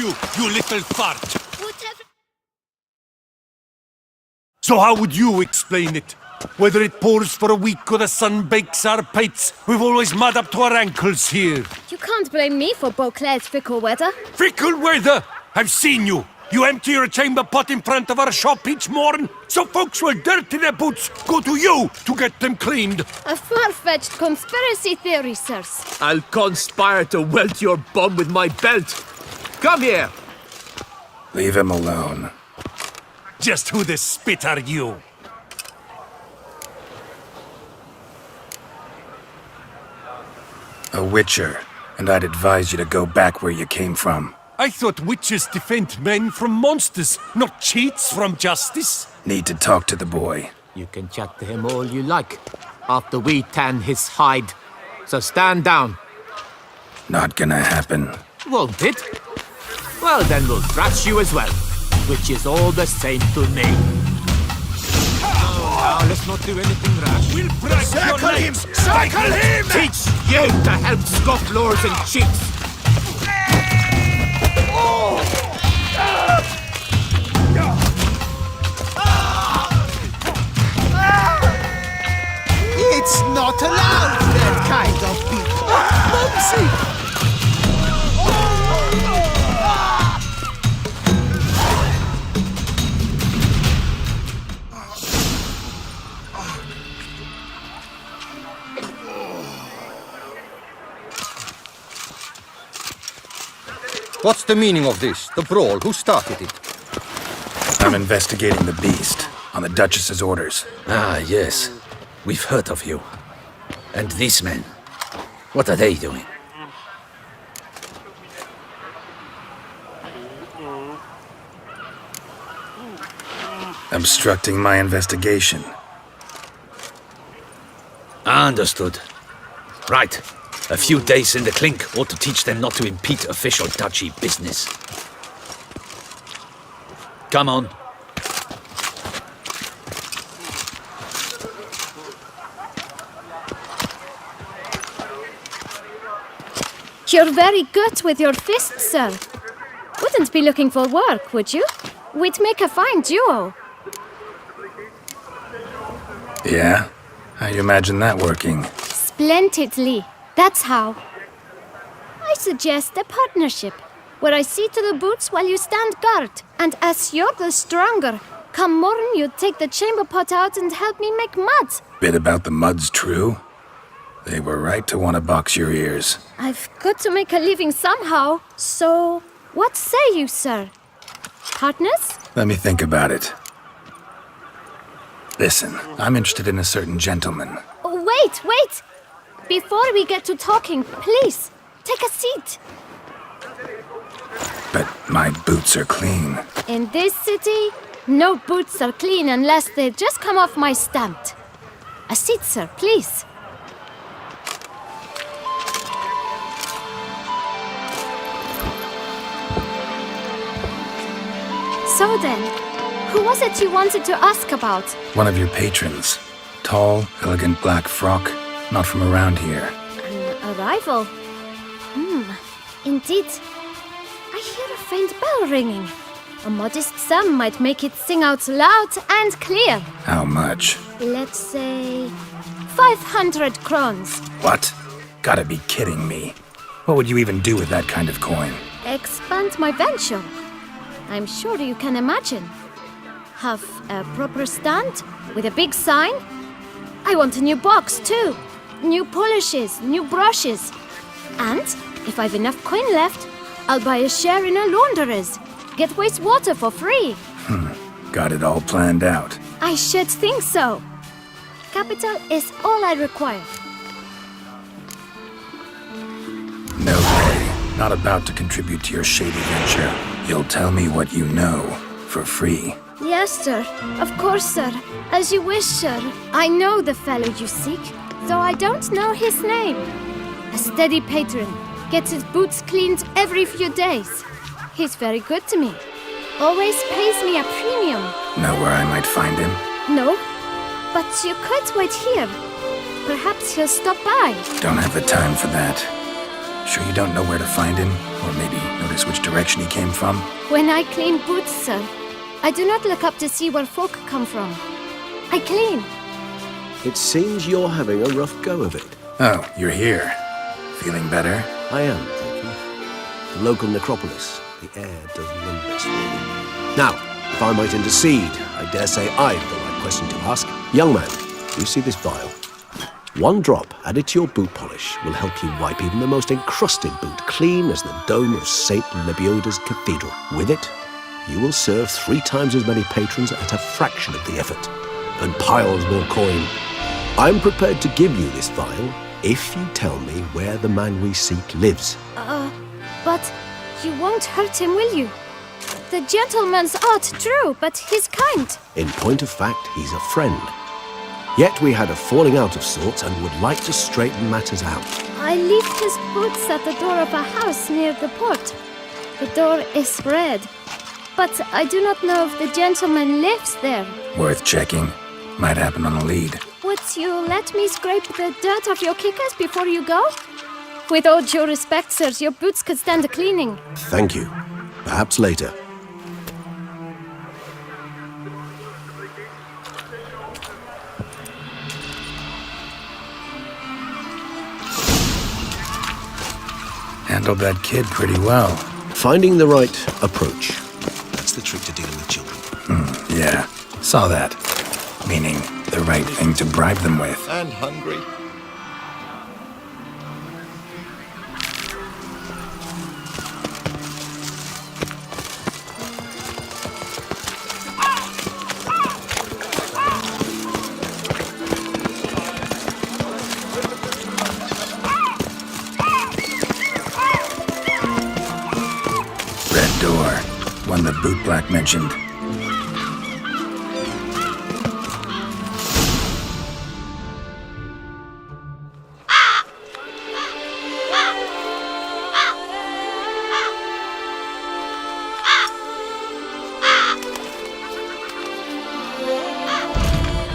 you little fart! Whatever. So how would you explain it? Whether it pours for a week or the sun bakes our pates, we've always mud up to our ankles here. You can't blame me for Beauclair's fickle weather. Fickle weather! I've seen you! You empty your chamber pot in front of our shop each morn, so folks will dirty their boots go to you to get them cleaned. A far-fetched conspiracy theory, sirs. I'll conspire to welt your bum with my belt. Come here. Leave him alone. Just who the spit are you? A witcher, and I'd advise you to go back where you came from. I thought witches defend men from monsters, not cheats from justice. Need to talk to the boy. You can chat to him all you like, after we tan his hide. So stand down. Not gonna happen. Won't it? Well, then we'll thrash you as well, which is all the same to me. Now, let's not do anything rash. We'll break Circle your him! legs. Circle him! Teach you to help scofflaws and cheats. It's not allowed, that kind of people. Mumsy! What's the meaning of this? The brawl? Who started it? I'm investigating the beast, on the Duchess's orders. Ah, yes. We've heard of you. And these men, what are they doing? Obstructing my investigation. Understood. Right. A few days in the clink ought to teach them not to impede official duchy business. Come on. You're very good with your fists, sir. Wouldn't be looking for work, would you? We'd make a fine duo. Yeah? How you imagine that working? Splendidly. That's how. I suggest a partnership, where I see to the boots while you stand guard. And as you're the stronger, come morn you take the chamber pot out and help me make mud. Bit about the mud's true? They were right to want to box your ears. I've got to make a living somehow, so what say you, sir? Partners? Let me think about it. Listen, I'm interested in a certain gentleman. Oh, wait! Before we get to talking, please, take a seat. But my boots are clean. In this city, no boots are clean unless they just come off my stamp. A seat, sir, please. So then, who was it you wanted to ask about? One of your patrons. Tall, elegant black frock. Not from around here. An arrival? Indeed. I hear a faint bell ringing. A modest sum might make it sing out loud and clear. How much? Let's say 500 crowns. What? Gotta be kidding me. What would you even do with that kind of coin? Expand my venture. I'm sure you can imagine. Have a proper stand with a big sign. I want a new box too. New polishes, new brushes. And if I've enough coin left, I'll buy a share in a launderer's. Get wastewater for free. Got it all planned out. I should think so. Capital is all I require. No way. Not about to contribute to your shady venture. You'll tell me what you know, for free. Yes, sir. Of course, sir. As you wish, sir. I know the fellow you seek, though I don't know his name. A steady patron. Gets his boots cleaned every few days. He's very good to me. Always pays me a premium. Know where I might find him? No, but you could wait here. Perhaps he'll stop by. Don't have the time for that. Sure you don't know where to find him? Or maybe notice which direction he came from? When I clean boots, sir, I do not look up to see where folk come from. I clean. It seems you're having a rough go of it. Oh, you're here. Feeling better? I am, thank you. The local necropolis. The air does wonders for me. Now, if I might intercede, I dare say I've the right question to ask. Young man, you see this vial? One drop added to your boot polish will help you wipe even the most encrusted boot clean as the dome of St. Lebioda's cathedral. With it, you will serve 3 times as many patrons at a fraction of the effort, and piles more coin. I'm prepared to give you this vial if you tell me where the man we seek lives. But you won't hurt him, will you? The gentleman's art, true, but he's kind. In point of fact, he's a friend. Yet we had a falling out of sorts and would like to straighten matters out. I left his boots at the door of a house near the port. The door is red, but I do not know if the gentleman lives there. Worth checking. Might happen on a lead. Would you let me scrape the dirt off your kickers before you go? With all due respect, sirs, your boots could stand a cleaning. Thank you. Perhaps later. Handled that kid pretty well. Finding the right approach. That's the trick to dealing with children. Yeah, saw that. Meaning, the right thing to bribe them with. And hungry. Red door. One the bootblack mentioned.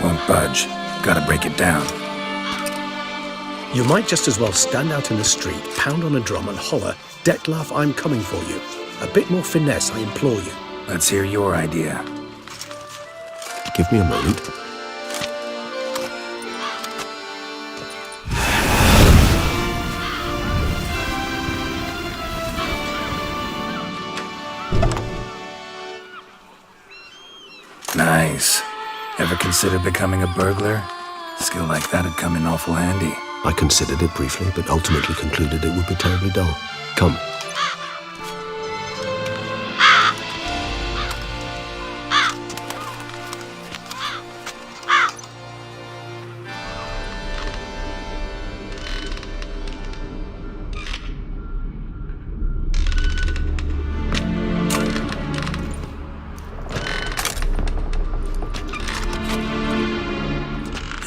Won't budge. Gotta break it down. You might just as well stand out in the street, pound on a drum and holler, "Dettlaff, I'm coming for you." A bit more finesse, I implore you. Let's hear your idea. Give me a moment. Nice. Ever consider becoming a burglar? Skill like that'd come in awful handy. I considered it briefly, but ultimately concluded it would be terribly dull. Come.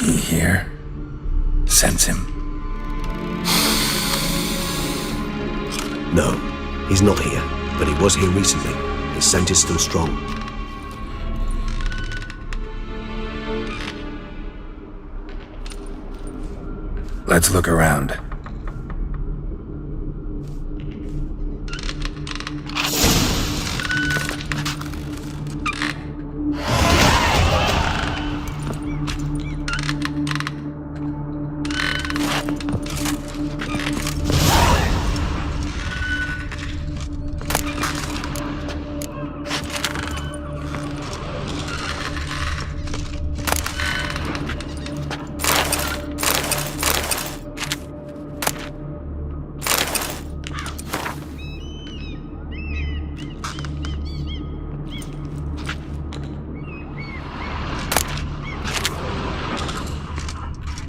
He here? Sense him. No, he's not here, but he was here recently. His scent is still strong. Let's look around.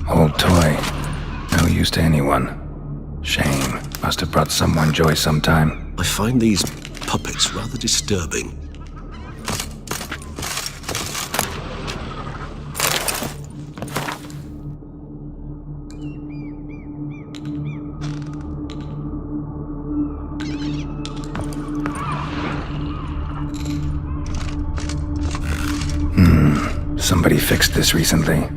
Old toy. No use to anyone. Shame. Must have brought someone joy sometime. I find these puppets rather disturbing. Somebody fixed this recently.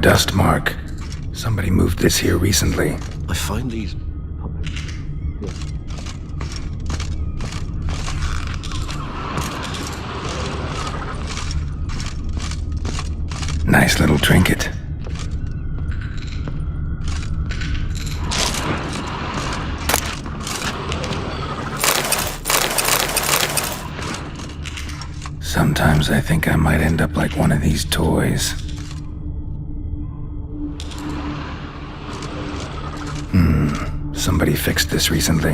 dust mark. Somebody moved this here recently. I find these... Nice little trinket. Sometimes I think I might end up like one of these toys. Somebody fixed this recently.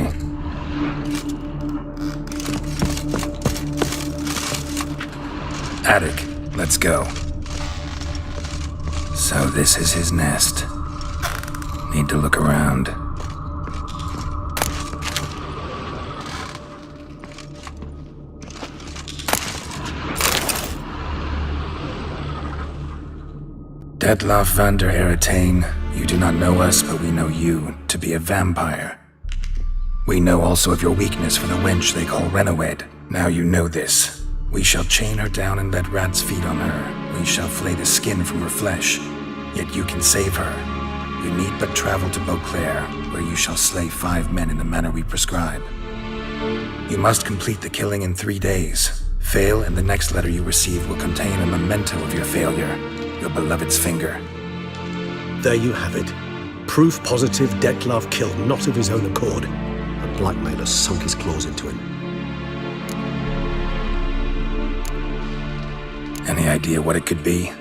Attic, let's go. So this is his nest. Need to look around. Dettlaff van der Herretain, you do not know us, but we know you to be a vampire. We know also of your weakness for the wench they call Renawed. Now you know this. We shall chain her down and let rats feed on her. We shall flay the skin from her flesh. Yet you can save her. You need but travel to Beauclair, where you shall slay 5 men in the manner we prescribe. You must complete the killing in 3 days. Fail, and the next letter you receive will contain a memento of your failure. Your beloved's finger. There you have it. Proof positive Dettlaff killed not of his own accord. A blackmailer sunk his claws into him. Any idea what it could be?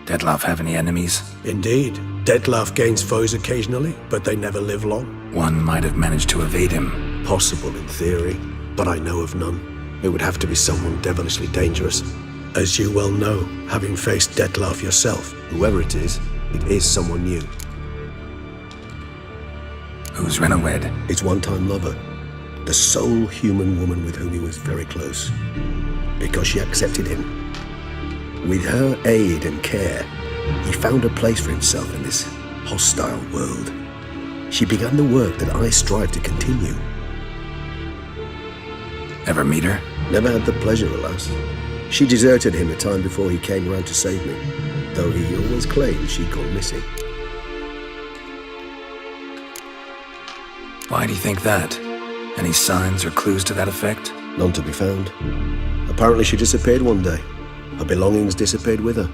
Dettlaff have any enemies? Indeed. Dettlaff gains foes occasionally, but they never live long. One might have managed to evade him. Possible in theory, but I know of none. It would have to be someone devilishly dangerous. As you well know, having faced Dettlaff yourself. Whoever it is someone new. Who's Renawed? His one-time lover. The sole human woman with whom he was very close. Because she accepted him. With her aid and care, he found a place for himself in this hostile world. She began the work that I strive to continue. Ever meet her? Never had the pleasure, alas. She deserted him a time before he came round to save me, though he always claimed she'd gone missing. Why do you think that? Any signs or clues to that effect? None to be found. Apparently she disappeared one day. Her belongings disappeared with her.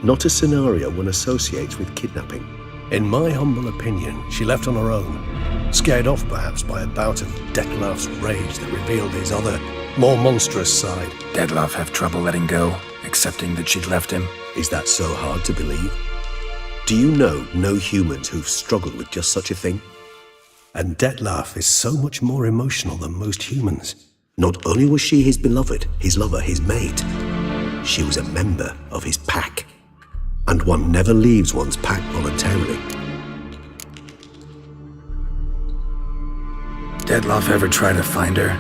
Not a scenario one associates with kidnapping. In my humble opinion, she left on her own. Scared off perhaps by a bout of Dettlaff's rage that revealed his other, more monstrous side. Dettlaff have trouble letting go, accepting that she'd left him? Is that so hard to believe? Do you know no humans who've struggled with just such a thing? And Dettlaff is so much more emotional than most humans. Not only was she his beloved, his lover, his mate, she was a member of his pack. And one never leaves one's pack voluntarily. Dettlaff ever try to find her?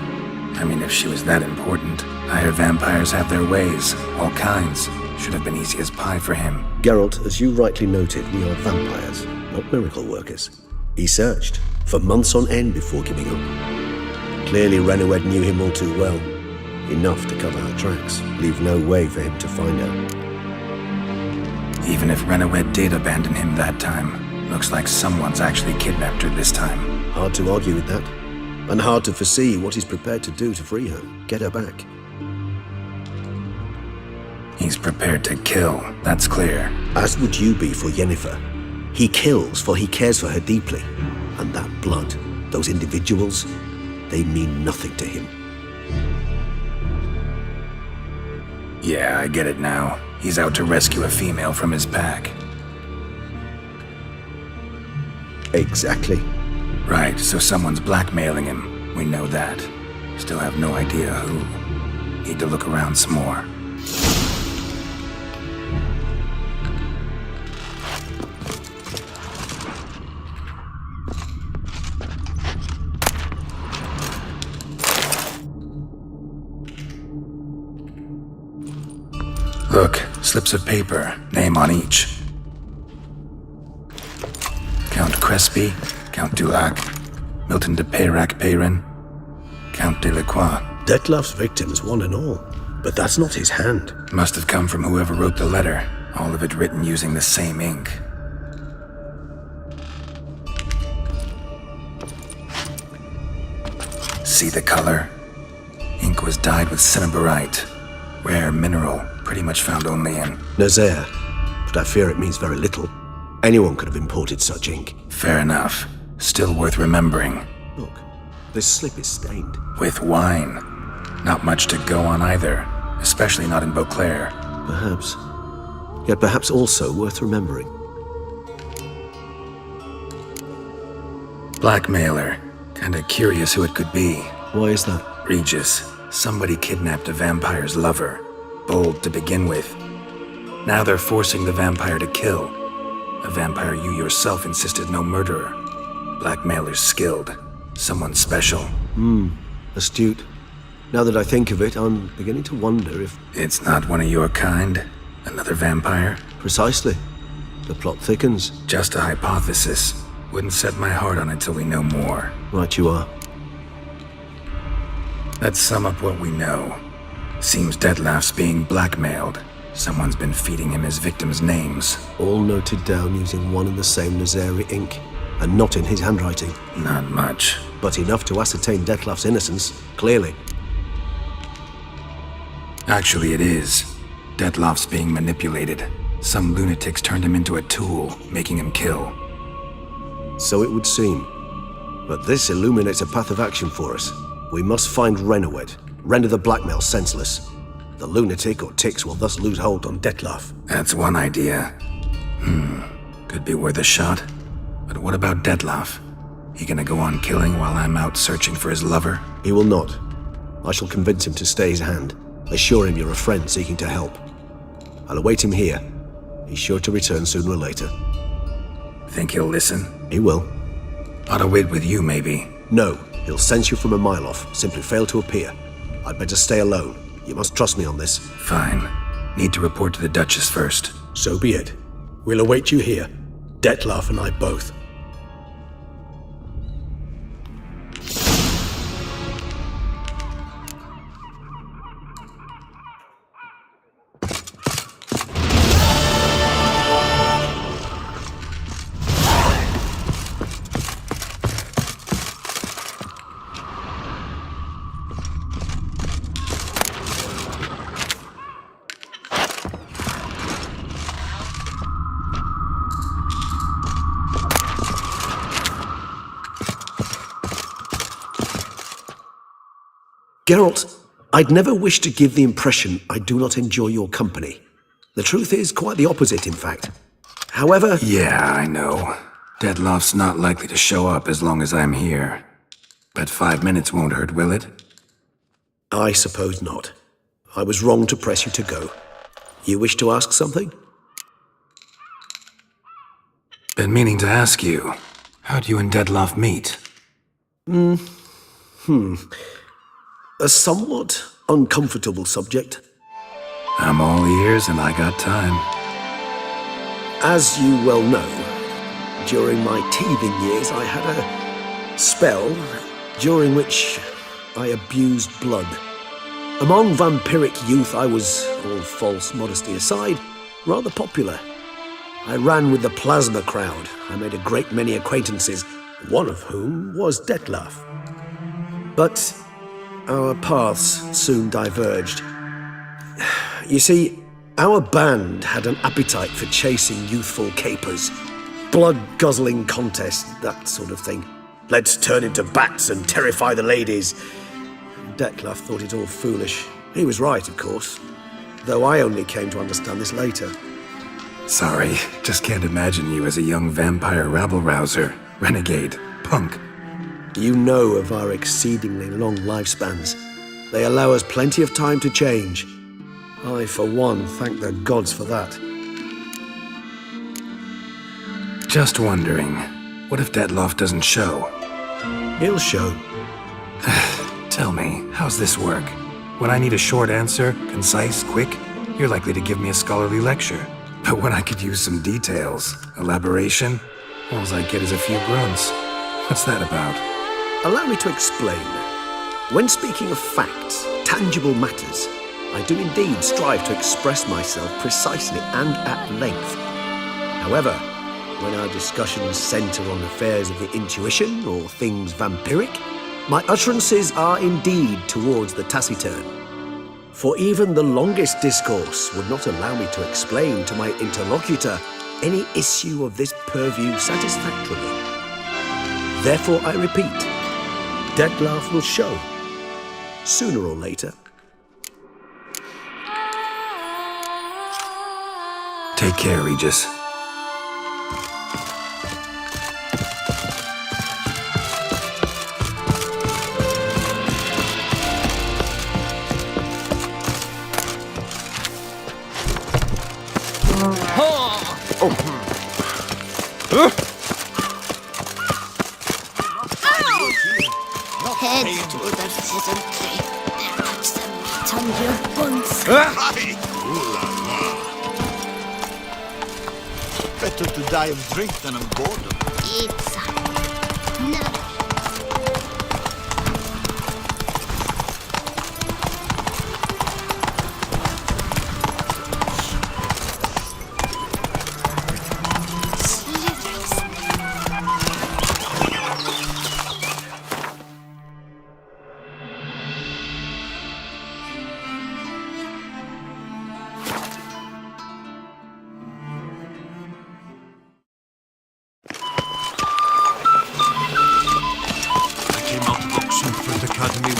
I mean, if she was that important. I hear vampires have their ways, all kinds. Should have been easy as pie for him. Geralt, as you rightly noted, we are vampires, not miracle workers. He searched for months on end before giving up. Clearly Renawed knew him all too well. Enough to cover her tracks, leave no way for him to find her. Even if Renawed did abandon him that time, looks like someone's actually kidnapped her this time. Hard to argue with that. And hard to foresee what he's prepared to do to free her, get her back. He's prepared to kill, that's clear. As would you be for Yennefer. He kills for he cares for her deeply. And that blood, those individuals, they mean nothing to him. Yeah, I get it now. He's out to rescue a female from his pack. Exactly. Right, so someone's blackmailing him. We know that. Still have no idea who. Need to look around some more. Look, slips of paper, name on each. Count Crespi, Count Dulac, Milton de Peyrac-Peyrin, Count de Lacroix. Dettlaff's victims, one and all. But that's not his hand. Must have come from whoever wrote the letter. All of it written using the same ink. See the color? Ink was dyed with cinnabarite. Rare mineral, pretty much found only in... Nazaire, but I fear it means very little. Anyone could have imported such ink. Fair enough. Still worth remembering. Look, this slip is stained. With wine. Not much to go on either, especially not in Beauclair. Perhaps. Yet perhaps also worth remembering. Blackmailer. Kinda curious who it could be. Why is that? Regis. Somebody kidnapped a vampire's lover. Bold to begin with. Now they're forcing the vampire to kill. A vampire you yourself insisted no murderer. Blackmailer's skilled. Someone special. Astute. Now that I think of it, I'm beginning to wonder if... It's not one of your kind? Another vampire? Precisely. The plot thickens. Just a hypothesis. Wouldn't set my heart on it till we know more. Right you are. Let's sum up what we know. Seems Dettlaff's being blackmailed. Someone's been feeding him his victims' names. All noted down using one and the same Nazaire ink, and not in his handwriting. Not much. But enough to ascertain Dettlaff's innocence, clearly. Actually, it is. Dettlaff's being manipulated. Some lunatics turned him into a tool, making him kill. So it would seem. But this illuminates a path of action for us. We must find Renowed, render the blackmail senseless. The lunatic or ticks will thus lose hold on Dettlaff. That's one idea. Could be worth a shot. But what about Dettlaff? He gonna go on killing while I'm out searching for his lover? He will not. I shall convince him to stay his hand. Assure him you're a friend seeking to help. I'll await him here. He's sure to return sooner or later. Think he'll listen? He will. Ought to wait with you, maybe. No, he'll sense you from a mile off. Simply fail to appear. I'd better stay alone. You must trust me on this. Fine. Need to report to the Duchess first. So be it. We'll await you here. Dettlaff and I both. Geralt, I'd never wish to give the impression I do not enjoy your company. The truth is quite the opposite, in fact. However... Yeah, I know. Dettlaff's not likely to show up as long as I'm here. But 5 minutes won't hurt, will it? I suppose not. I was wrong to press you to go. You wish to ask something? Been meaning to ask you. How'd you and Dettlaff meet? A somewhat uncomfortable subject. I'm all ears and I got time. As you well know, during my teething years I had a spell during which I abused blood. Among vampiric youth I was, all false modesty aside, rather popular. I ran with the plasma crowd. I made a great many acquaintances, one of whom was Dettlaff. But our paths soon diverged. You see, our band had an appetite for chasing youthful capers, blood-guzzling contests, that sort of thing. Let's turn into bats and terrify the ladies. Dettlaff thought it all foolish. He was right, of course, though I only came to understand this later. Sorry, just can't imagine you as a young vampire rabble-rouser, renegade, punk. You know of our exceedingly long lifespans. They allow us plenty of time to change. I, for one, thank the gods for that. Just wondering, what if Dettlaff doesn't show? He'll show. Tell me, how's this work? When I need a short answer, concise, quick, you're likely to give me a scholarly lecture. But when I could use some details, elaboration, all I get is a few grunts. What's that about? Allow me to explain. When speaking of facts, tangible matters, I do indeed strive to express myself precisely and at length. However, when our discussions center on affairs of the intuition or things vampiric, My utterances are indeed towards the taciturn, for even the longest discourse would not allow me to explain to my interlocutor any issue of this purview satisfactorily. Therefore, I repeat, Dettlaff will show, sooner or later. Take care, Regis. Head to the pheasantry. Put some meat on your buns. Better to die of drink than of boredom. It's no.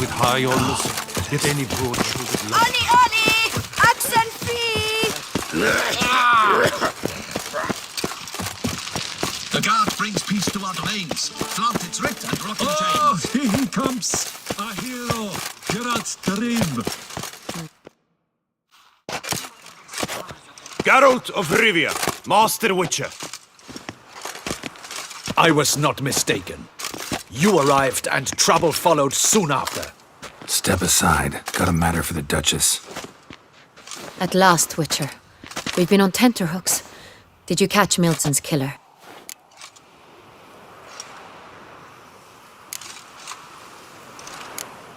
With high honours, yet any broadsword Ollie, Ollie! Accent free! The guard brings peace to our domains. Flaunt its writ and rock in chains. Oh, here he comes! A hero! Geralt the Geralt of Rivia, Master Witcher. I was not mistaken. You arrived and trouble followed soon after. Step aside. Got a matter for the Duchess. At last, Witcher. We've been on tenterhooks. Did you catch Milton's killer?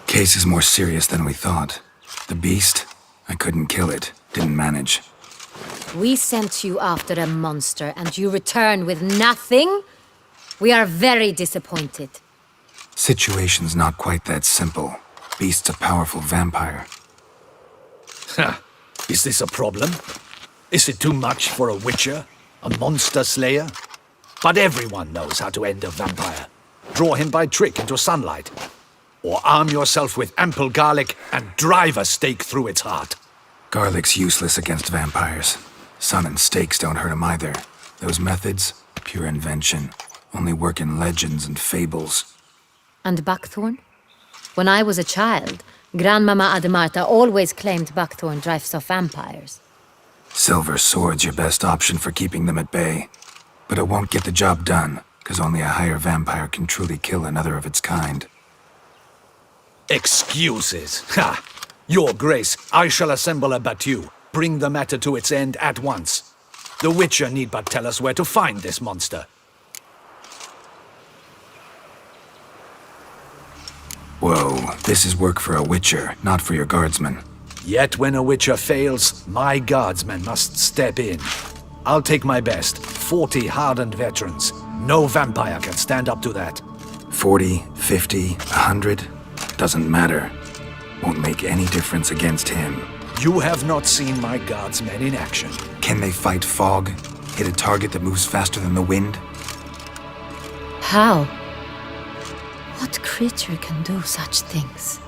Case is more serious than we thought. The beast? I couldn't kill it. Didn't manage. We sent you after a monster, and you return with nothing? We are very disappointed. Situation's not quite that simple. Beast's a powerful vampire. Is this a problem? Is it too much for a witcher? A monster slayer? But everyone knows how to end a vampire. Draw him by trick into sunlight. Or arm yourself with ample garlic and drive a stake through its heart. Garlic's useless against vampires. Sun and stakes don't hurt him either. Those methods, pure invention. Only work in legends and fables. And buckthorn? When I was a child, Grandmama Ademarta always claimed buckthorn drives off vampires. Silver sword's your best option for keeping them at bay. But it won't get the job done, because only a higher vampire can truly kill another of its kind. Excuses. Ha! Your Grace, I shall assemble a battue. Bring the matter to its end at once. The Witcher need but tell us where to find this monster. Whoa, this is work for a Witcher, not for your guardsmen. Yet when a Witcher fails, my guardsmen must step in. I'll take my best, 40 hardened veterans. No vampire can stand up to that. 40, 50, 100? Doesn't matter. Won't make any difference against him. You have not seen my guardsmen in action. Can they fight fog? Hit a target that moves faster than the wind? How? What creature can do such things?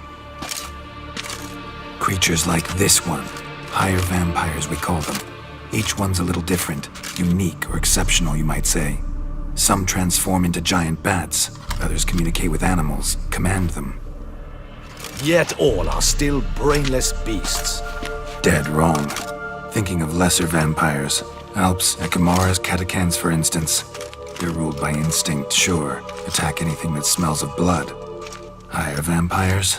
Creatures like this one. Higher vampires, we call them. Each one's a little different. Unique or exceptional, you might say. Some transform into giant bats. Others communicate with animals, command them. Yet all are still brainless beasts. Dead wrong. Thinking of lesser vampires. Alps, Ekamaras, Catacans, for instance. They're ruled by instinct, sure. Attack anything that smells of blood. Higher vampires?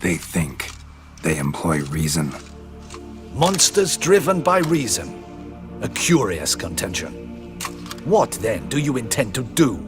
They think. They employ reason. Monsters driven by reason. A curious contention. What, then, do you intend to do?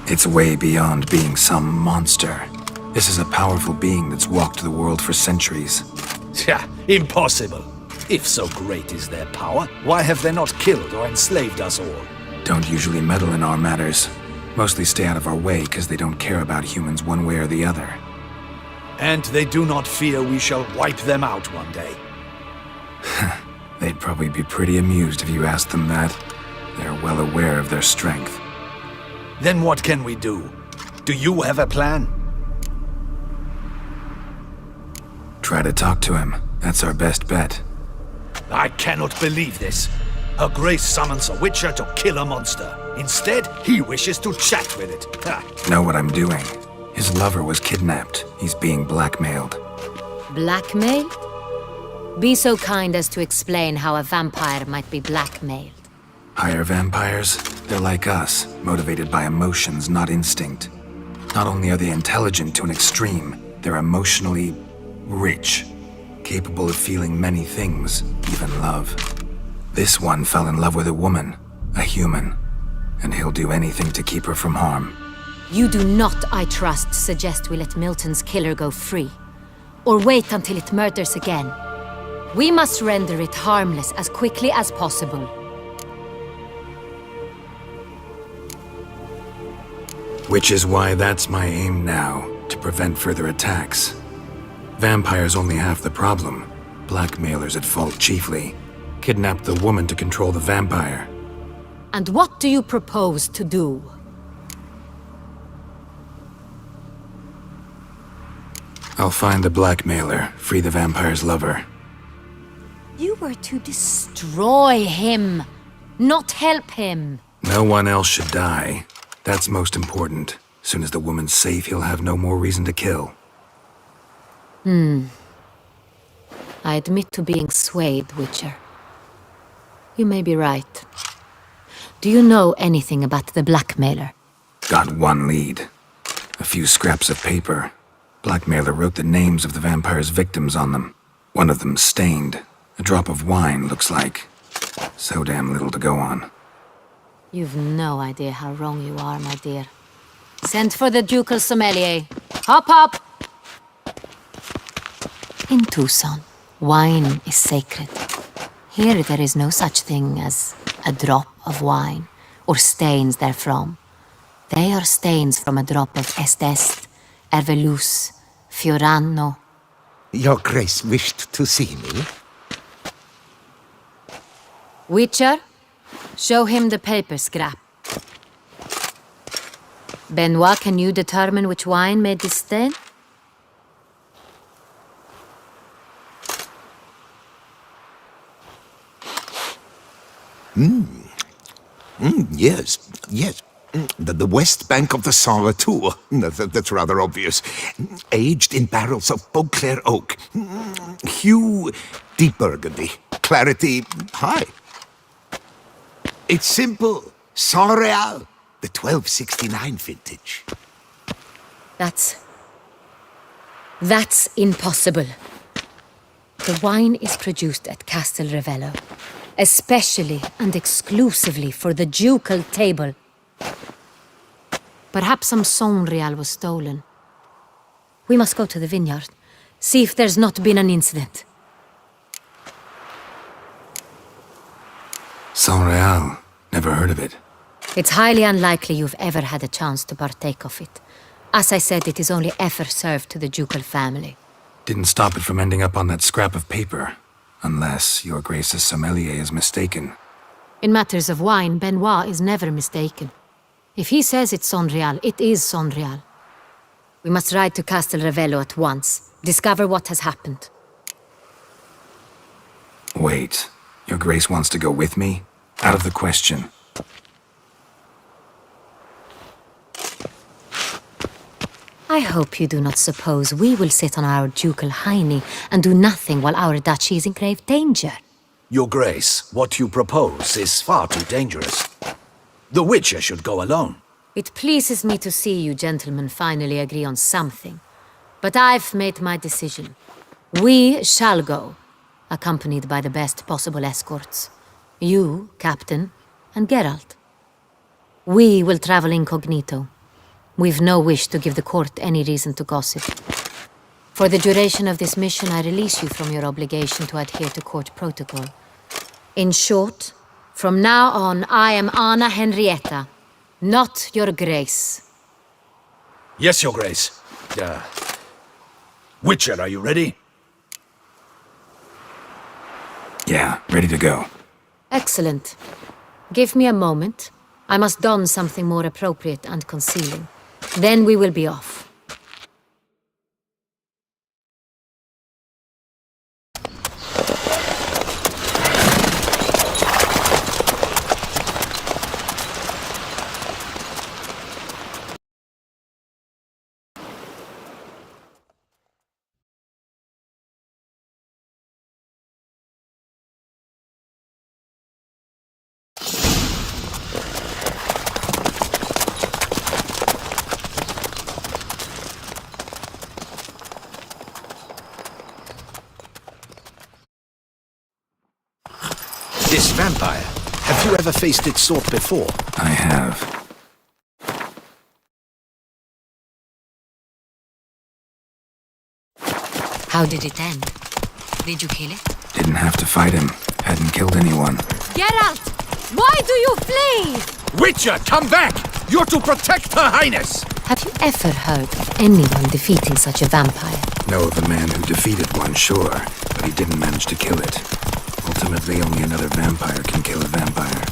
It's way beyond being some monster. This is a powerful being that's walked the world for centuries. Yeah, impossible. If so great is their power, why have they not killed or enslaved us all? Don't usually meddle in our matters. Mostly stay out of our way because they don't care about humans one way or the other. And they do not fear we shall wipe them out one day. They'd probably be pretty amused if you asked them that. They're well aware of their strength. Then what can we do? Do you have a plan? Try to talk to him. That's our best bet. I cannot believe this. Her Grace summons a witcher to kill a monster. Instead, he wishes to chat with it. Ha. Know what I'm doing. His lover was kidnapped. He's being blackmailed. Blackmailed? Be so kind as to explain how a vampire might be blackmailed. Higher vampires? They're like us, motivated by emotions, not instinct. Not only are they intelligent to an extreme, they're emotionally rich, capable of feeling many things, even love. This one fell in love with a woman, a human, and he'll do anything to keep her from harm. You do not, I trust, suggest we let Milton's killer go free, or wait until it murders again. We must render it harmless as quickly as possible. Which is why that's my aim now, to prevent further attacks. Vampires only half the problem. Blackmailers at fault chiefly. Kidnapped the woman to control the vampire. And what do you propose to do? I'll find the blackmailer, free the vampire's lover. You were to destroy him, not help him. No one else should die. That's most important. Soon as the woman's safe, he'll have no more reason to kill. I admit to being swayed, Witcher. You may be right. Do you know anything about the blackmailer? Got one lead. A few scraps of paper. Blackmailer wrote the names of the vampire's victims on them. One of them stained. A drop of wine, looks like. So damn little to go on. You've no idea how wrong you are, my dear. Send for the ducal sommelier. Hop, hop! In Toussaint, wine is sacred. Here there is no such thing as a drop of wine, or stains therefrom. They are stains from a drop of Est, Hervelus, Fiorano. Your Grace wished to see me? Witcher, show him the paper scrap. Benoit, can you determine which wine made this stain? Yes. The west bank of the Saar too. That's rather obvious. Aged in barrels of Beauclair oak. Hue, deep burgundy. Clarity, high. It's simple. Saint Real, the 1269 vintage. That's impossible. The wine is produced at Castel Ravello, especially and exclusively for the ducal table. Perhaps some Saint Real was stolen. We must go to the vineyard, see if there's not been an incident. Saint Real. Never heard of it. It's highly unlikely you've ever had a chance to partake of it. As I said, it is only ever served to the ducal family. Didn't stop it from ending up on that scrap of paper. Unless your Grace's sommelier is mistaken. In matters of wine, Benoit is never mistaken. If he says it's Saint Real, it is Saint Real. We must ride to Castel Ravello at once. Discover what has happened. Wait. Your Grace wants to go with me? Out of the question. I hope you do not suppose we will sit on our ducal hiney and do nothing while our duchy is in grave danger. Your Grace, what you propose is far too dangerous. The Witcher should go alone. It pleases me to see you gentlemen finally agree on something. But I've made my decision. We shall go, accompanied by the best possible escorts. You, Captain, and Geralt. We will travel incognito. We've no wish to give the court any reason to gossip. For the duration of this mission, I release you from your obligation to adhere to court protocol. In short, from now on, I am Anna Henrietta, not your grace. Yes, your grace. Witcher, are you ready? Yeah, ready to go. Excellent. Give me a moment. I must don something more appropriate and concealing. Then we will be off. This vampire, have you ever faced its sort before? I have. How did it end? Did you kill it? Didn't have to fight him. Hadn't killed anyone. Geralt! Why do you flee? Witcher, come back! You're to protect Her Highness! Have you ever heard of anyone defeating such a vampire? Know of a man who defeated one, sure, but he didn't manage to kill it. Ultimately, only another vampire can kill a vampire.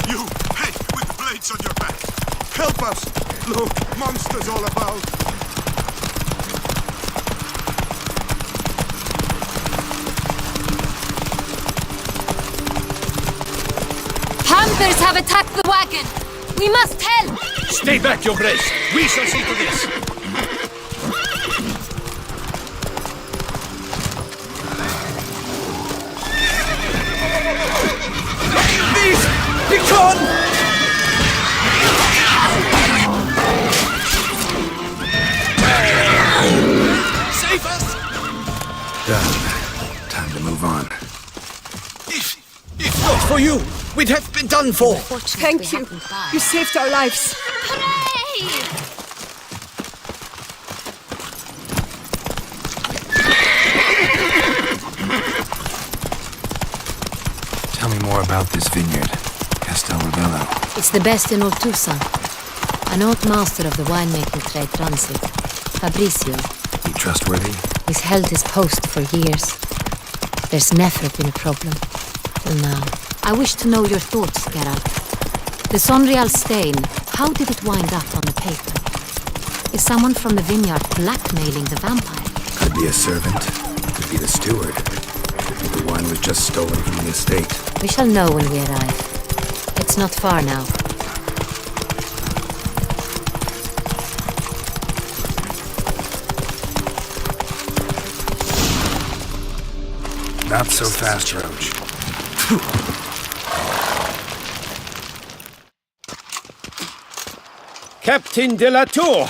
You, hey, with the blades on your back! Help us! Look, monsters all about! Panthers have attacked the wagon! We must help! Stay back, your grace! We shall see to this! These! Be gone! Save us! Done. Time to move on. If not for you, we'd have been done for. Thank you. You saved our lives. Hooray! Tell me more about this vineyard, Castel Rebello. It's the best in all Toussaint. An old master of the winemaking trade runs it. Fabricio. He trustworthy? He's held his post for years. There's never been a problem. Till now. I wish to know your thoughts, Geralt. The Sonreal stain, how did it wind up on the paper? Is someone from the vineyard blackmailing the vampire? Could be a servant. Could be the steward. The wine was just stolen from the estate. We shall know when we arrive. It's not far now. Not so fast, Roach. Captain de la Tour,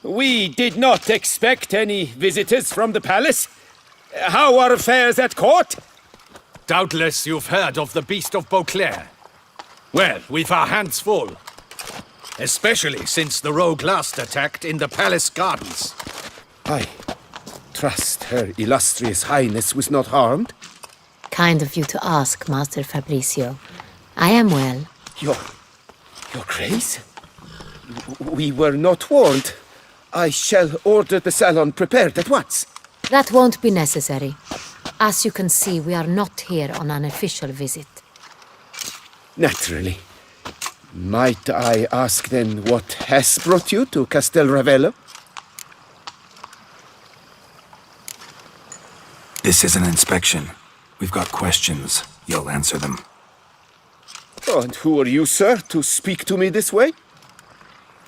we did not expect any visitors from the palace. How are affairs at court? Doubtless you've heard of the Beast of Beauclair. Well, we've our hands full. Especially since the rogue last attacked in the palace gardens. I trust Her Illustrious Highness was not harmed. Kind of you to ask, Master Fabricio. I am well. Your Grace? We were not warned. I shall order the salon prepared at once. That won't be necessary. As you can see, we are not here on an official visit. Naturally. Might I ask then what has brought you to Castel Ravello? This is an inspection. We've got questions. You'll answer them. Oh, and who are you, sir, to speak to me this way?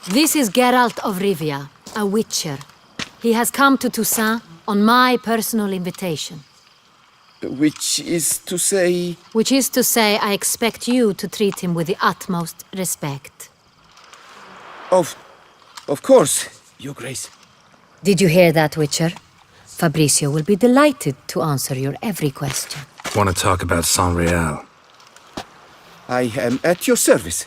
This is Geralt of Rivia, a witcher. He has come to Toussaint on my personal invitation. Which is to say... Which is to say, I expect you to treat him with the utmost respect. Of course, Your Grace. Did you hear that, Witcher? Fabricio will be delighted to answer your every question. Want to talk about Saint-Réal? I am at your service.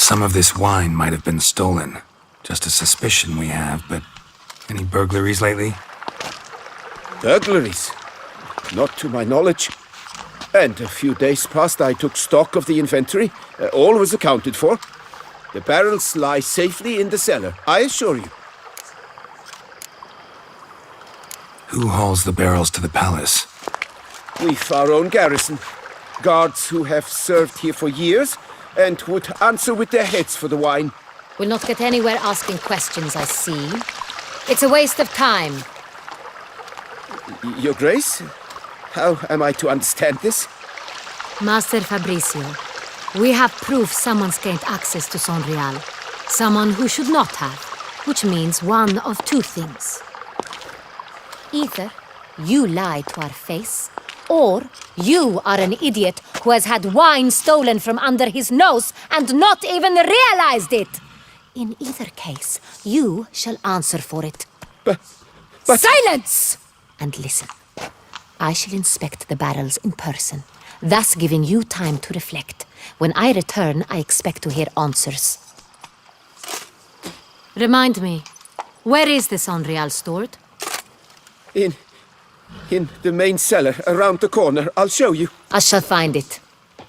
Some of this wine might have been stolen. Just a suspicion we have, but any burglaries lately? Burglaries? Not to my knowledge. And a few days past I took stock of the inventory. All was accounted for. The barrels lie safely in the cellar, I assure you. Who hauls the barrels to the palace? We've our own garrison. Guards who have served here for years and would answer with their heads for the wine. We'll not get anywhere asking questions, I see. It's a waste of time. Your Grace? How am I to understand this? Master Fabricio, we have proof someone's gained access to Sonreal. Someone who should not have, which means one of two things. Either you lie to our face, or you are an idiot who has had wine stolen from under his nose and not even realized it. In either case, you shall answer for it. But... Silence! And listen. I shall inspect the barrels in person, thus giving you time to reflect. When I return, I expect to hear answers. Remind me, where is the Sonreal stored? In the main cellar, around the corner. I'll show you. I shall find it.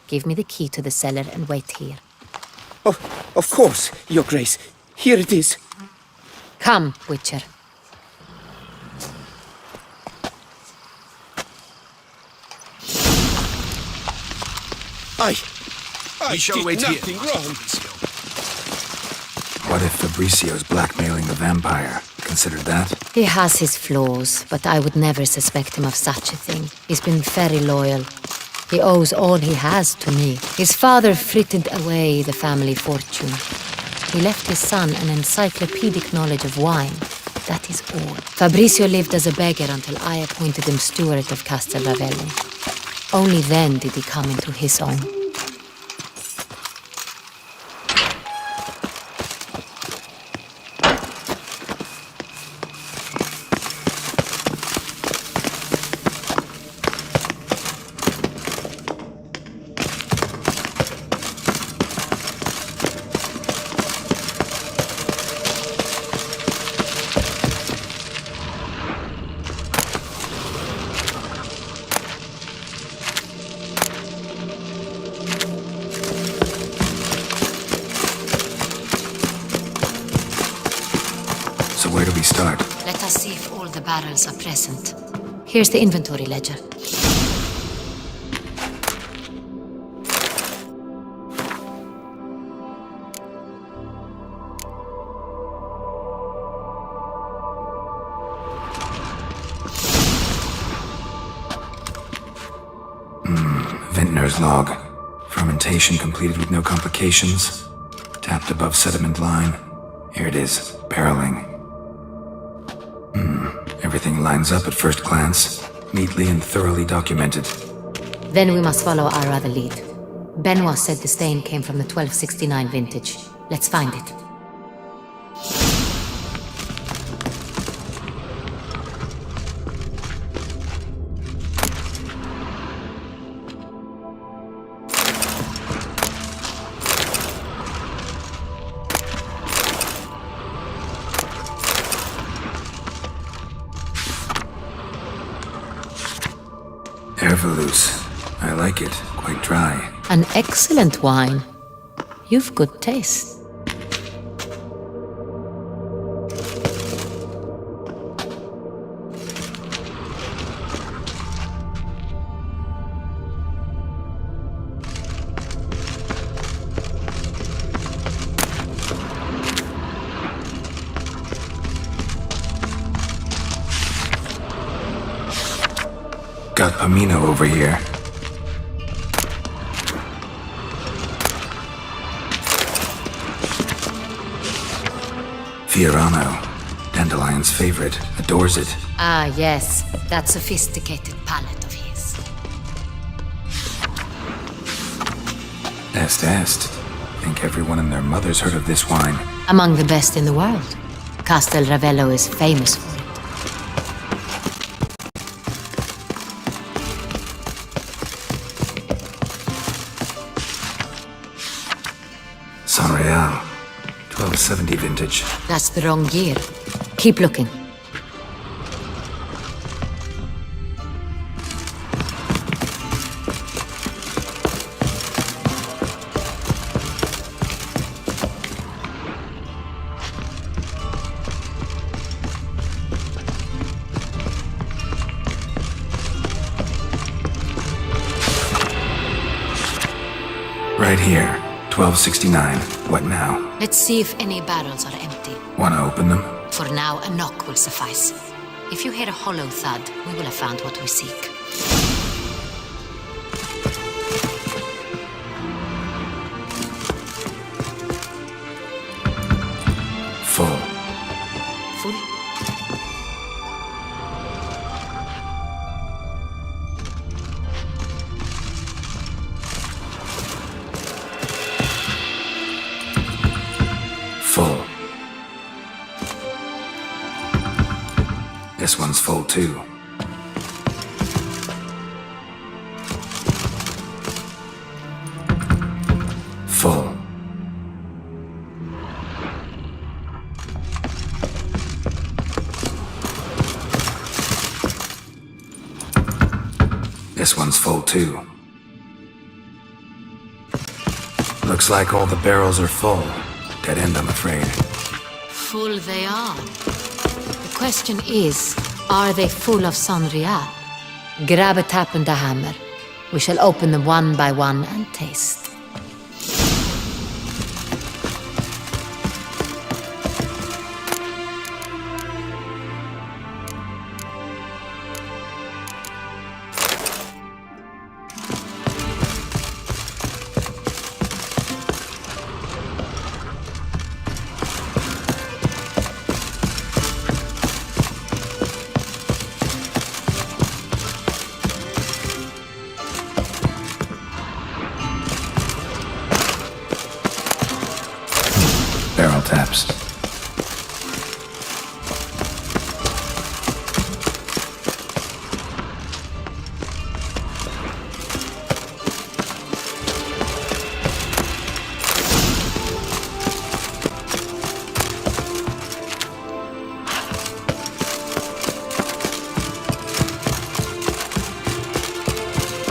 Give me the key to the cellar and wait here. Oh, of course, Your Grace. Here it is. Come, Witcher. I shall did wait here. nothing wrong. What if Fabricio's blackmailing the vampire? Considered that? He has his flaws, but I would never suspect him of such a thing. He's been very loyal. He owes all he has to me. His father frittered away the family fortune. He left his son an encyclopedic knowledge of wine. That is all. Fabricio lived as a beggar until I appointed him steward of Castel Ravello. Only then did he come into his own. Where do we start? Let us see if all the barrels are present. Here's the inventory ledger. Vintner's log. Fermentation completed with no complications. Tapped above sediment line. Here it is, barreling. Everything lines up at first glance, neatly and thoroughly documented. Then we must follow our other lead. Benoit said the stain came from the 1269 vintage. Let's find it. Ervelous. I like it. Quite dry. An excellent wine. You've good taste. Got Pomino over here. Fiorano, Dandelion's favorite, adores it. Ah, yes, that sophisticated palate of his. Est. Think everyone and their mother's heard of this wine. Among the best in the world. Castel Ravello is famous for it. Sonreal. 1270 vintage. That's the wrong year. Keep looking. Right here, 1269. What now? Let's see if any barrels are empty. Wanna open them? For now, a knock will suffice. If you hear a hollow thud, we will have found what we seek. Full. Full? Full. This one's full too. Full. This one's full too. Looks like all the barrels are full. Dead end, I'm afraid. Full they are. The question is, are they full of Sonria? Grab a tap and a hammer. We shall open them one by one and taste. Barrel taps.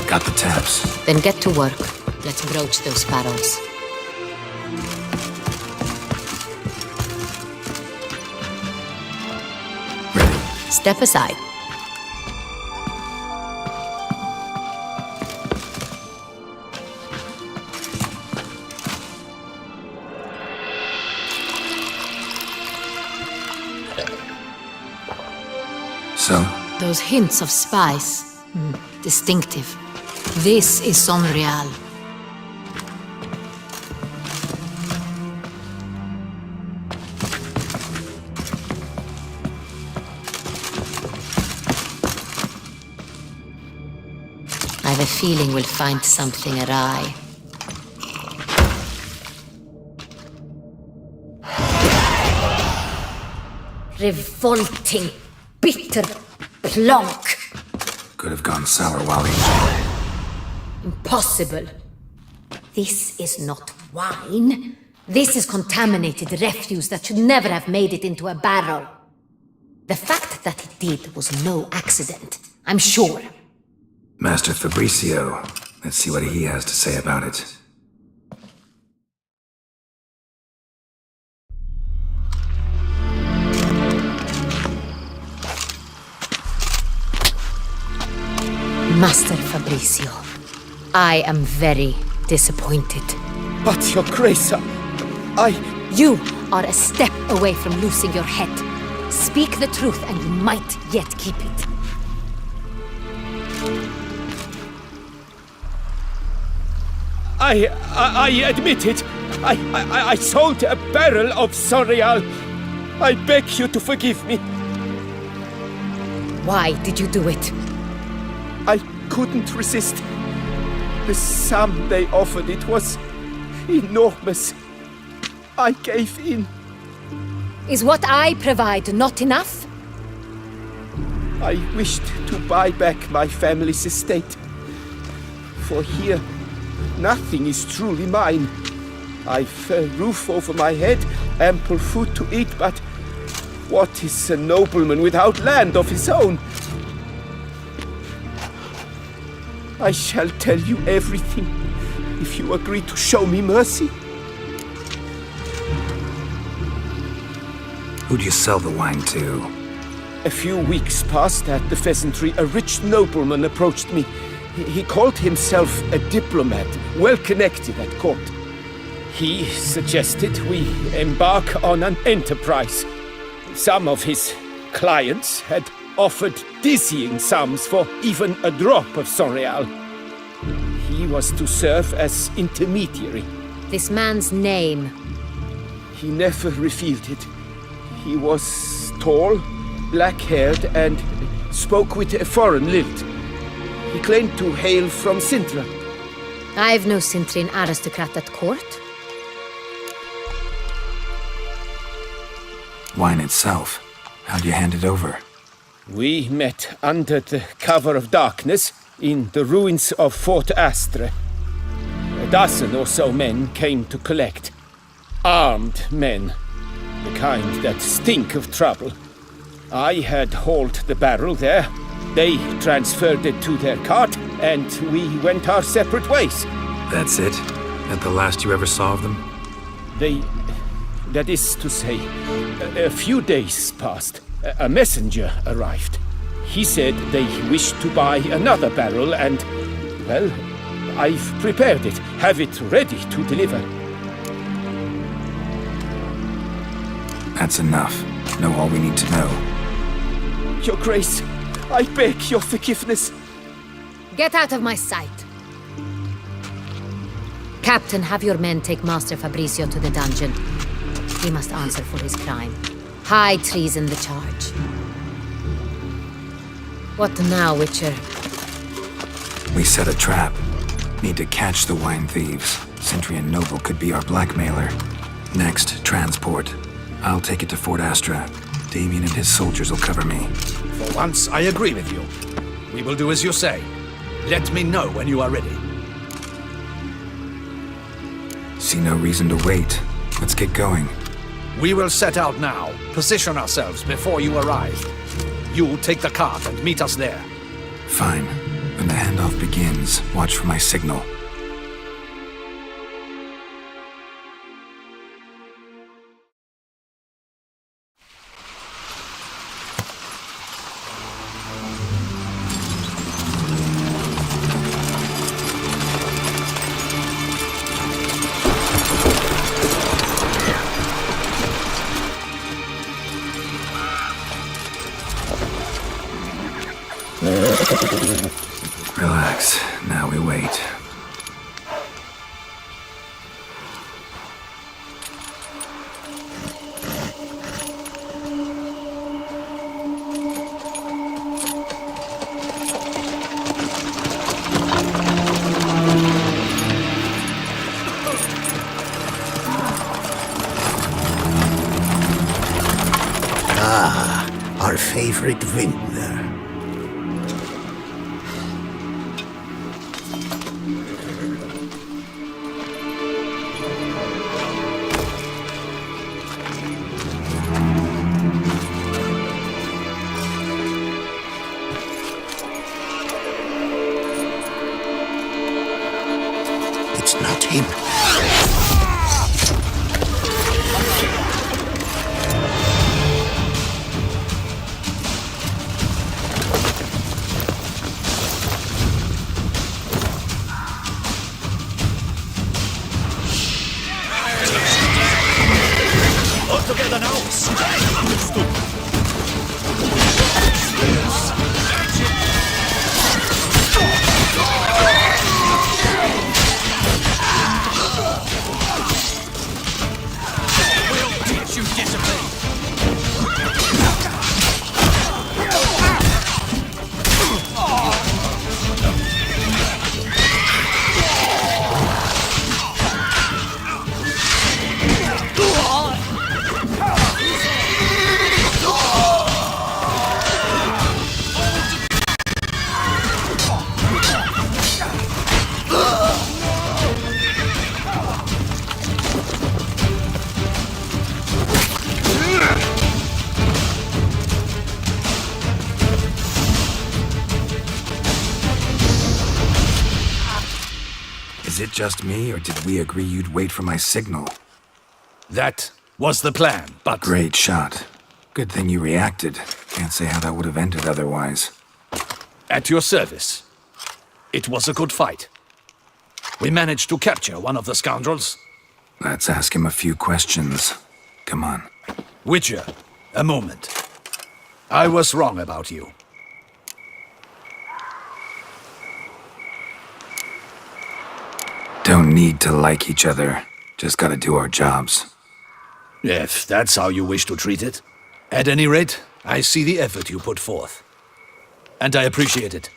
Got the taps. Then get to work. Let's broach those barrels. Step aside. So? Those hints of spice. Distinctive. This is Sonreal. I have a feeling we'll find something awry. Revolting, bitter plonk. Could have gone sour while aging. Impossible. This is not wine. This is contaminated refuse that should never have made it into a barrel. The fact that it did was no accident, I'm sure. Master Fabricio. Let's see what he has to say about it. Master Fabricio, I am very disappointed. But, Your Grace, You are a step away from losing your head. Speak the truth and you might yet keep it. I admit it. I sold a barrel of Sonreal. I beg you to forgive me. Why did you do it? I couldn't resist. The sum they offered, it was enormous. I gave in. Is what I provide not enough? I wished to buy back my family's estate. For here, nothing is truly mine. I've a roof over my head, ample food to eat, but what is a nobleman without land of his own? I shall tell you everything if you agree to show me mercy. Who do you sell the wine to? A few weeks past at the pheasantry, a rich nobleman approached me. He called himself a diplomat, well connected at court. He suggested we embark on an enterprise. Some of his clients had offered dizzying sums for even a drop of Sonreal. He was to serve as intermediary. This man's name? He never revealed it. He was tall, black-haired, and spoke with a foreign lilt. He claimed to hail from Sintra. I've no Sintrian aristocrat at court. Wine itself. How do you hand it over? We met under the cover of darkness in the ruins of Fort Astre. A dozen or so men came to collect. Armed men. The kind that stink of trouble. I had hauled the barrel there. They transferred it to their cart, and we went our separate ways. That's it? That the last you ever saw of them? That is to say, a few days passed. A messenger arrived. He said they wished to buy another barrel and, well, I've prepared it. Have it ready to deliver. That's enough. Know all we need to know. Your Grace, I beg your forgiveness. Get out of my sight. Captain, have your men take Master Fabrizio to the dungeon. He must answer for his crime. High treason the charge. What now, Witcher? We set a trap. Need to catch the wine thieves. Sintrian Noble could be our blackmailer. Next, transport. I'll take it to Fort Astra. Damien and his soldiers will cover me. For once, I agree with you. We will do as you say. Let me know when you are ready. See no reason to wait. Let's get going. We will set out now. Position ourselves before you arrive. You take the cart and meet us there. Fine. When the handoff begins, watch for my signal. Relax. Now we wait. Our favorite vintner. It's not him. Together now. We'll teach you discipline. it just me, or did we agree you'd wait for my signal? That was the plan, but... Great shot. Good thing you reacted. Can't say how that would have ended otherwise. At your service. It was a good fight. We managed to capture one of the scoundrels. Let's ask him a few questions. Come on. Witcher, a moment. I was wrong about you. Don't need to like each other. Just gotta do our jobs. If that's how you wish to treat it. At any rate, I see the effort you put forth. And I appreciate it.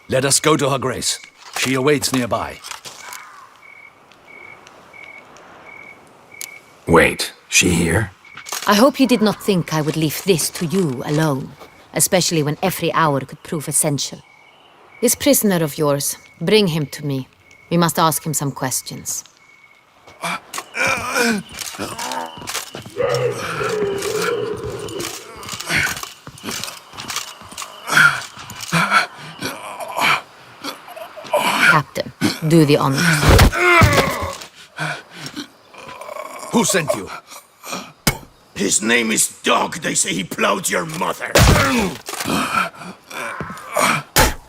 Let us go to her grace. She awaits nearby. Wait, she here? I hope you did not think I would leave this to you alone, especially when every hour could prove essential. This prisoner of yours, bring him to me. We must ask him some questions. Captain, do the honors. Who sent you? His name is Dog. They say he plowed your mother.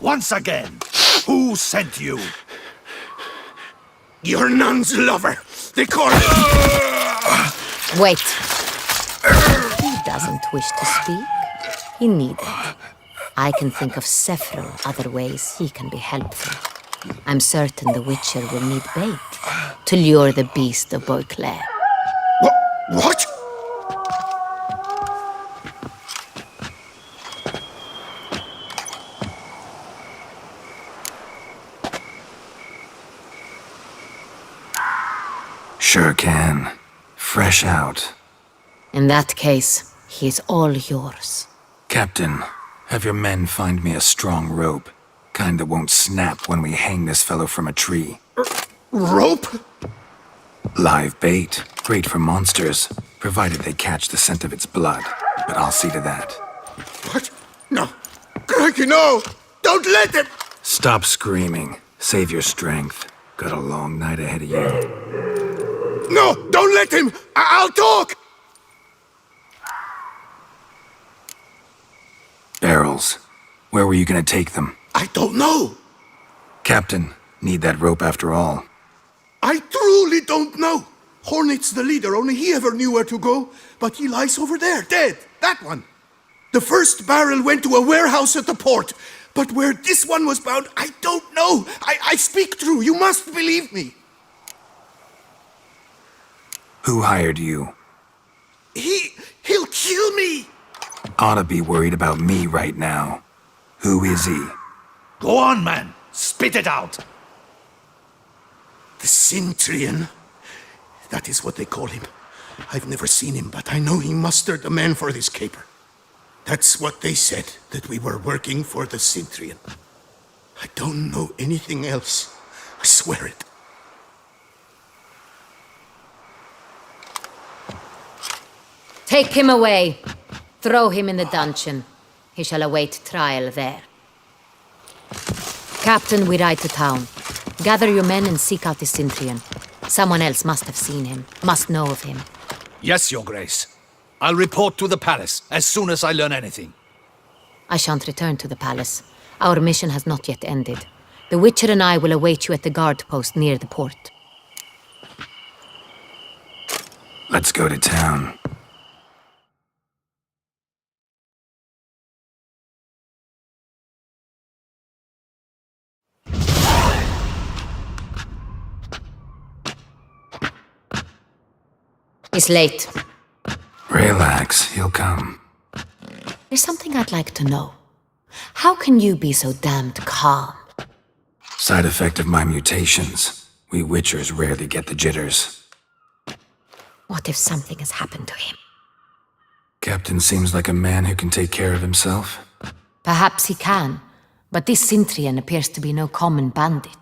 Once again, who sent you? Your nun's lover. They call him... Wait. He doesn't wish to speak. He needn't. I can think of several other ways he can be helpful. I'm certain the Witcher will need bait to lure the beast of Beauclair. What? Sure can. Fresh out. In that case, he is all yours. Captain, have your men find me a strong rope. Kind that won't snap when we hang this fellow from a tree. Rope? Live bait. Great for monsters, provided they catch the scent of its blood. But I'll see to that. What? No. Crikey, no! Don't let him! Stop screaming. Save your strength. Got a long night ahead of you. No! Don't let him! I'll talk! Barrels. Where were you gonna take them? I don't know. Captain, need that rope after all. I truly don't know. Hornet's the leader, only he ever knew where to go. But he lies over there, dead. That one. The first barrel went to a warehouse at the port. But where this one was bound, I don't know. I speak true. You must believe me. Who hired you? He'll kill me. Oughta be worried about me right now. Who is he? Go on, man. Spit it out. The Cintrian. That is what they call him. I've never seen him, but I know he mustered a man for this caper. That's what they said, that we were working for the Cintrian. I don't know anything else. I swear it. Take him away. Throw him in the dungeon. He shall await trial there. Captain, we ride to town. Gather your men and seek out the Cintrian. Someone else must have seen him, must know of him. Yes, Your Grace. I'll report to the palace as soon as I learn anything. I shan't return to the palace. Our mission has not yet ended. The Witcher and I will await you at the guard post near the port. Let's go to town. It's late. Relax, he'll come. There's something I'd like to know. How can you be so damned calm? Side effect of my mutations. We Witchers rarely get the jitters. What if something has happened to him? Captain seems like a man who can take care of himself. Perhaps he can, but this Cintrian appears to be no common bandit.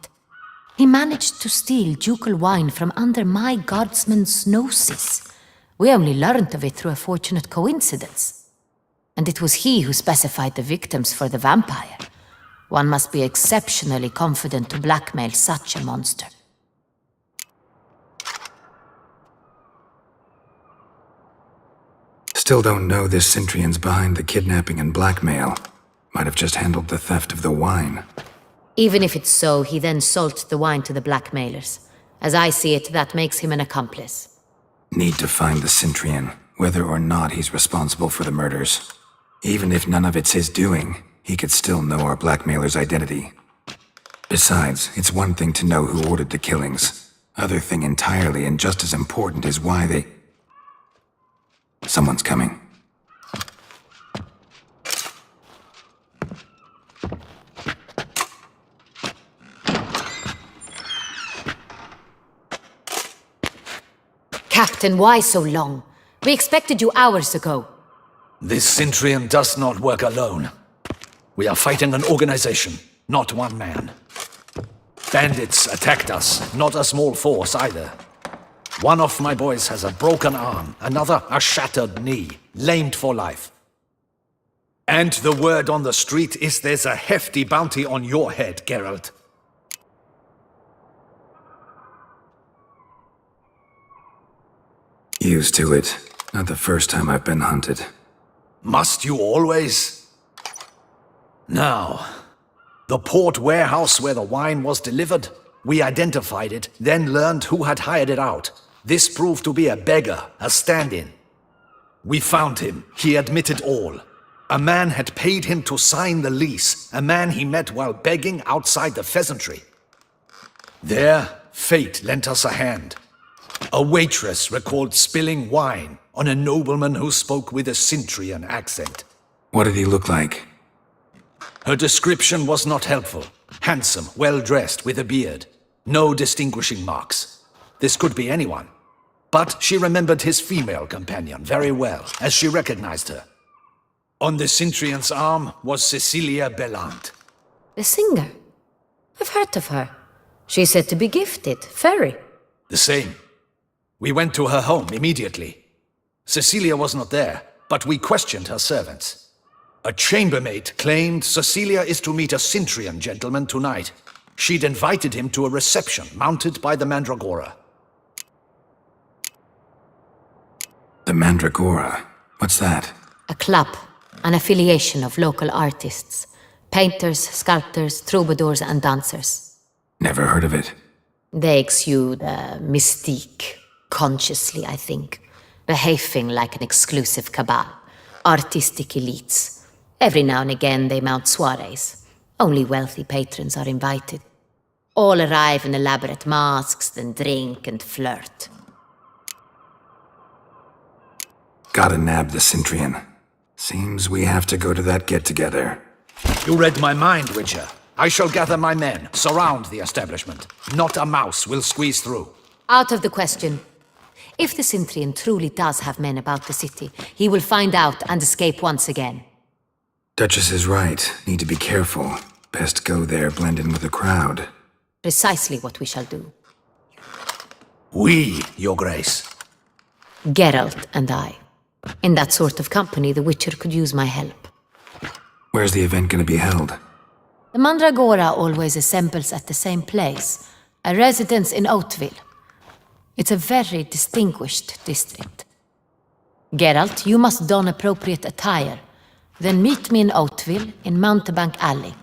He managed to steal ducal wine from under my guardsman's noses. We only learned of it through a fortunate coincidence. And it was he who specified the victims for the vampire. One must be exceptionally confident to blackmail such a monster. Still don't know this Centrion's behind the kidnapping and blackmail. Might have just handled the theft of the wine. Even if it's so, he then sold the wine to the blackmailers. As I see it, that makes him an accomplice. Need to find the Centrion, whether or not he's responsible for the murders. Even if none of it's his doing, he could still know our blackmailer's identity. Besides, it's one thing to know who ordered the killings. Other thing entirely, and just as important, is why they... Someone's coming. Captain, why so long? We expected you hours ago. This Centrion does not work alone. We are fighting an organization, not one man. Bandits attacked us, not a small force either. One of my boys has a broken arm, another a shattered knee, lamed for life. And the word on the street is there's a hefty bounty on your head, Geralt. Used to it. Not the first time I've been hunted. Must you always? Now, the port warehouse where the wine was delivered, we identified it, then learned who had hired it out. This proved to be a beggar, a stand-in. We found him. He admitted all. A man had paid him to sign the lease, a man he met while begging outside the pheasantry. There, fate lent us a hand. A waitress recalled spilling wine on a nobleman who spoke with a Centrion accent. What did he look like? Her description was not helpful. Handsome, well-dressed, with a beard. No distinguishing marks. This could be anyone. But she remembered his female companion very well, as she recognized her. On the Centrion's arm was Cecilia Bellant. The singer? I've heard of her. She's said to be gifted, fairy. The same. We went to her home immediately. Cecilia was not there, but we questioned her servants. A chambermaid claimed Cecilia is to meet a Centrion gentleman tonight. She'd invited him to a reception mounted by the Mandragora. The Mandragora? What's that? A club, an affiliation of local artists. Painters, sculptors, troubadours and dancers. Never heard of it. They exude a mystique, consciously, I think. Behaving like an exclusive cabal. Artistic elites. Every now and again they mount soirees. Only wealthy patrons are invited. All arrive in elaborate masks, then drink and flirt. Gotta nab the Centrion. Seems we have to go to that get-together. You read my mind, Witcher. I shall gather my men, surround the establishment. Not a mouse will squeeze through. Out of the question. If the Centrion truly does have men about the city, he will find out and escape once again. Duchess is right. Need to be careful. Best go there, blend in with the crowd. Precisely what we shall do. We, Your Grace. Geralt and I. In that sort of company, the Witcher could use my help. Where's the event gonna be held? The Mandragora always assembles at the same place, a residence in Oatville. It's a very distinguished district. Geralt, you must don appropriate attire. Then meet me in Oatville, in Mountebank Alley.